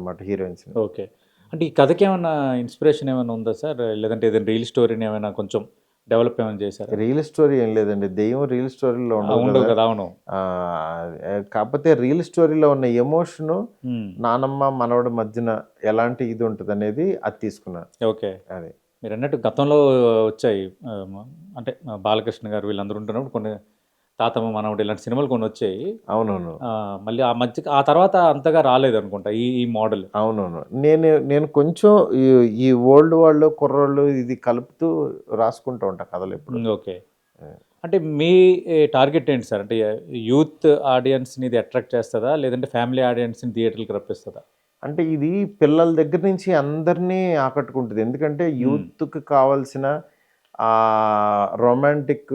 అనమాట హీరోయిన్స్ని. ఓకే. అంటే ఈ కథకేమన్నా ఇన్‌స్పిరేషన్ ఏమైనా ఉందా సార్? లేదంటే ఏదైనా రియల్ స్టోరీని ఏమైనా కొంచెం డెవలప్ ఏమైనా చేశారా? రియల్ స్టోరీ ఏం లేదండి. దెయ్యం రియల్ స్టోరీలో ఉండదు ఉండవు కదా! కదా! అవును. కాకపోతే రియల్ స్టోరీలో ఉన్న ఎమోషను హ్మ్. నానమ్మ, మనవడి మధ్యన ఎలాంటి ఇది ఉంటదనేది అది తీసుకున్నాను. ఓకే. అది. మీరన్నట్టు గతంలో వచ్చాయి. అంటే బాలకృష్ణ గారు వీళ్ళందరూ ఉంటున్నప్పుడు కొన్ని తాతమ్మ, మనవడు ఇలాంటి సినిమాలు కొన్నొచ్చాయి. అవునవును. మళ్ళీ ఆ మధ్య ఆ తర్వాత అంతగా రాలేదనుకుంటా ఈ ఈ మోడల్. అవునవును. నేను నేను కొంచెం ఈ ఈ ఓల్డ్ వాళ్ళు, కుర్రోళ్ళు ఇది కలుపుతూ రాసుకుంటూ ఉంటా కథలెప్పుడు. హ్మ్. ఓకే. హ్మ్. అంటే మీ టార్గెట్ ఏంటి సార్? అంటే యూత్ ఆడియన్స్‌ని ఇది అట్రాక్ట్ చేస్తదా? లేదంటే ఫ్యామిలీ ఆడియన్స్‌ని థియేటర్‌లకి రప్పిస్తదా? అంటే ఇది పిల్లల దగ్గర నుంచి అందరినీ ఆకట్టుకుంటది. ఎందుకంటే హ్మ్. యూత్‌కి కావాల్సిన రొమాంటిక్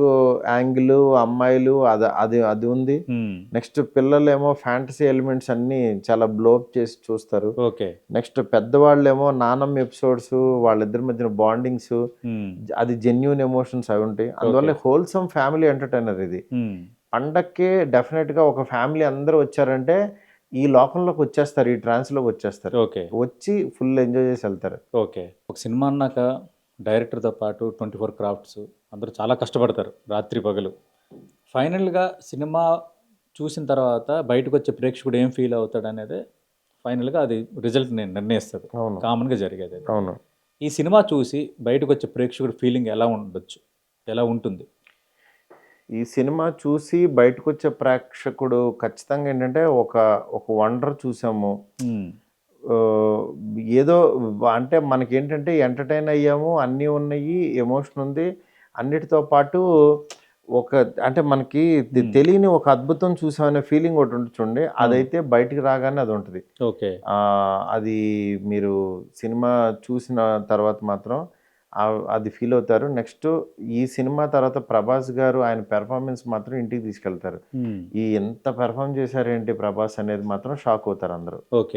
యాంగిలు, అమ్మాయిలు అది అది అది ఉంది. హ్మ్. నెక్స్ట్ పిల్లలేమో ఫ్యాంటసీ ఎలిమెంట్స్ అన్నీ చాలా బ్లోఅప్ చేసి చూస్తారు. ఓకే. నెక్స్ట్ పెద్దవాళ్ళేమో నానమ్మ ఎపిసోడ్స్, వాళ్ళిద్దరి మధ్యన బాండింగ్స్, హ్మ్. అది జెన్యూన్ ఎమోషన్స్ అవి ఉంటాయి. ఓకే. అందువల్ల హోల్‌సమ్ ఫ్యామిలీ ఎంటర్‌టైనర్ ఇది. హ్మ్. పండక్కి డెఫినిట్‌గా ఒక ఫ్యామిలీ అందరూ వచ్చారంటే, ఈ లోకంలోకి వచ్చేస్తారు. ఈ ట్రాన్స్‌లోకి వచ్చేస్తారు. ఓకే. వచ్చి ఫుల్ ఎంజాయ్ చేసి ఎళ్తారు. ఓకే. ఒక సినిమా అన్నాక డైరెక్టర్‌తో పాటు 24 క్రాఫ్ట్స్ అందరూ చాలా కష్టపడతారు. రాత్రి పగలు. ఫైనల్‌గా సినిమా చూసిన తర్వాత బయటకొచ్చే ప్రేక్షకుడు ఏం ఫీల్ అవుతాడనేదే ఫైనల్‌గా అది రిజల్ట్‌ని నిర్ణయిస్తది. అవును. కామన్‌గా జరిగేదది. అవును. ఈ సినిమా చూసి బయటకొచ్చే ప్రేక్షకుడి ఫీలింగ్ ఎలా ఉండొచ్చు? ఎలా ఉంటుంది? ఈ సినిమా చూసి బయటకొచ్చే ప్రేక్షకుడు ఖచ్చితంగా ఏంటంటే, ఒక వండర్ చూసాము. హ్మ్. ఆహ్, ఏదో అంటే మనకేంటంటే ఎంటర్‌టైన్ అయ్యాము. అన్నీ ఉన్నాయి. ఎమోషన్ ఉంది. అన్నిటితో పాటు ఒక అంటే మనకి హ్మ్. తెలియని ఒక అద్భుతం చూసామనే ఫీలింగ్ ఒకటి చూడండి. అవును. అదైతే బయటికి రాగానే అదుంటది. ఓకే. అది మీరు సినిమా చూసిన తర్వాత మాత్రం అది ఫీల్ అవుతారు. నెక్స్ట్ ఈ సినిమా తర్వాత 'ప్రభాస్' గారు ఆయన పెర్ఫార్మన్స్ మాత్రం ఇంటికి తీసుకెళ్తారు. హ్మ్. ఎంత పెర్ఫార్మ్ చేశారేంటి 'ప్రభాస్' అనేది మాత్రం షాక్ అవుతారు అందరూ. ఓకే.